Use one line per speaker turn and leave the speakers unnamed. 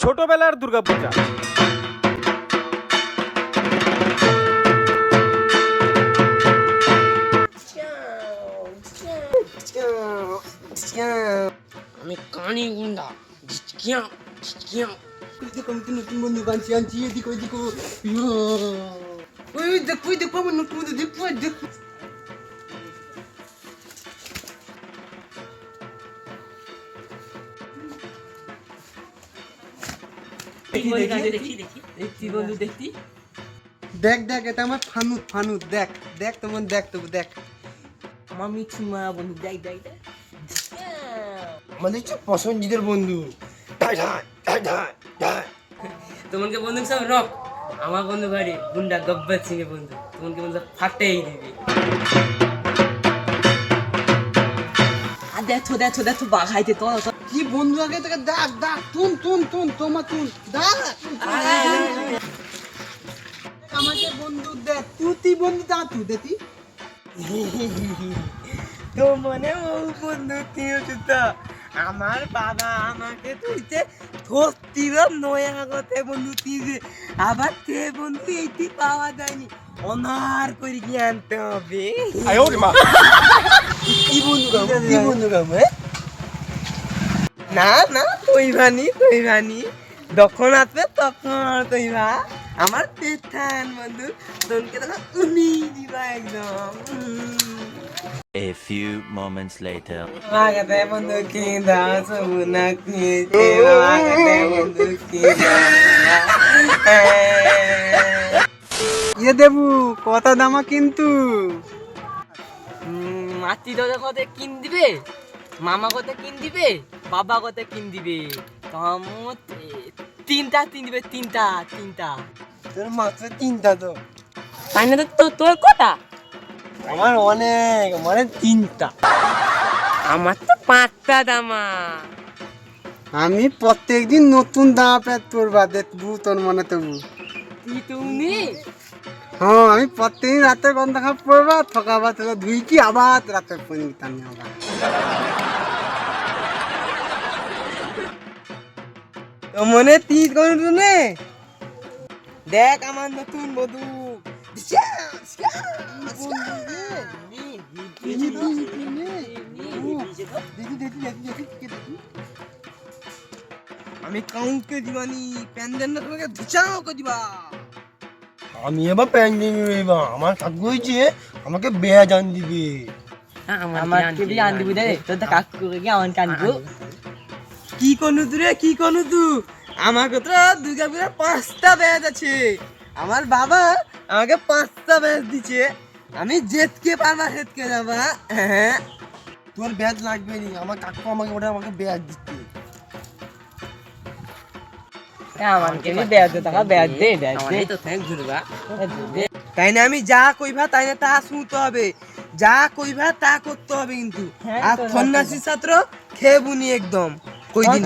ছোটবেলার দুর্গাপূজা।
আমি কানি গুন্ডা
নতুন বন্ধু বানছি আনছি এদিক ওইদিক ওই দেখ আমার নতুন বন্ধু দেখ দেখ দেখ এটা আমার ফানুত দেখ দেখ তোমার দেখ তবু দেখ
আমার মিঠু মায়া বন্ধু দেখ দেখ দেখ
আমাদের হচ্ছে পছন্দের বন্ধু
তোমাকে বন্ধু সব রক আমার বন্ধু গাড়ি গুন্ডা গব্বর সিং এর বন্ধু তোমাকে বন্ধু ফাটেই দিবি আর দেখো বাঘাইতে তো
কি বন্ধু আগে তোকে ডাক তুন তোমার ডাক আমাকে বন্ধু দেখ তুই বন্ধু তুই দেখি
তো মনে ও বন্ধু তুই তো আমার বাবা আমাকে তুইতে ধরতির নয় আগতে বন্ধু তুই আবার তে বন্ধু এইটি পাওয়া যায়নি অনার করে কি আনতে হবে
কি বন্ধু গাম
না না তুই ভানি যখন আসবে তখন তুইবা আমার পেঠান বন্ধু তোনকে তখন উনি দিবা একদম
A few moments later.
মাগতে বন্ধু কি দাও সবুনা কি মাগতে বন্ধু কি
ইয়ে দেবু কথা দামা কিন্তু
মাতি দাদা কত কিন দিবে মামা কত কিন দিবে বাবা কত কিন দিবে কমত তিনটা
তোর মাত্র তিনটা তো
তাই না তো তোর কটা
আমার অনেক মানে তিনটা
আমার তো পাঁচটা দামা
আমি প্রত্যেকদিন নতুন দামা প্যাট পরবা দেখবু তোর মনে তবু
তুমি
হ্যাঁ আমি প্রত্যেকদিন রাতে গন্ধ খাপ পরবা থকাবা তোকে ধুই কি আবার রাতে পনি আমি আবার
তো মনে তিন কোন নে দেখ আমার নতুন বধু আমি কাউকে দিবানি প্যান্ডেল না তোমাকে ধুচাও করে দিবা
আমি এবার প্যান্ডিং রইবা আমার কাকু হয়েছে আমাকে বেয়া জান দিবে
আমাকে भी आन दिबु दे तो काकू के आन कान दो কি কোন দূরে কি কোন দু আমাকে তো দুর্গা পূজা 5টা ব্যাচ আছে আমার বাবা আমাকে 5টা ব্যাচ দিছে আমি জেতকে পারবা হেতকে যাবা হ্যাঁ
তোর ব্যাজ লাগবে নি আমার কাকু আমাকে ওটা আমাকে ব্যাজ দিচ্ছে
আমাকে भी ব্যাচ দে টাকা ব্যাচ দে তো থ্যাঙ্ক দুর্গা তাই না আমি যা কইবা তাই না তা শুনতে হবে যা কইবা তা করতে হবে কিন্তু আর সন্ন্যাসী ছাত্র খেবুনি একদম কই দিন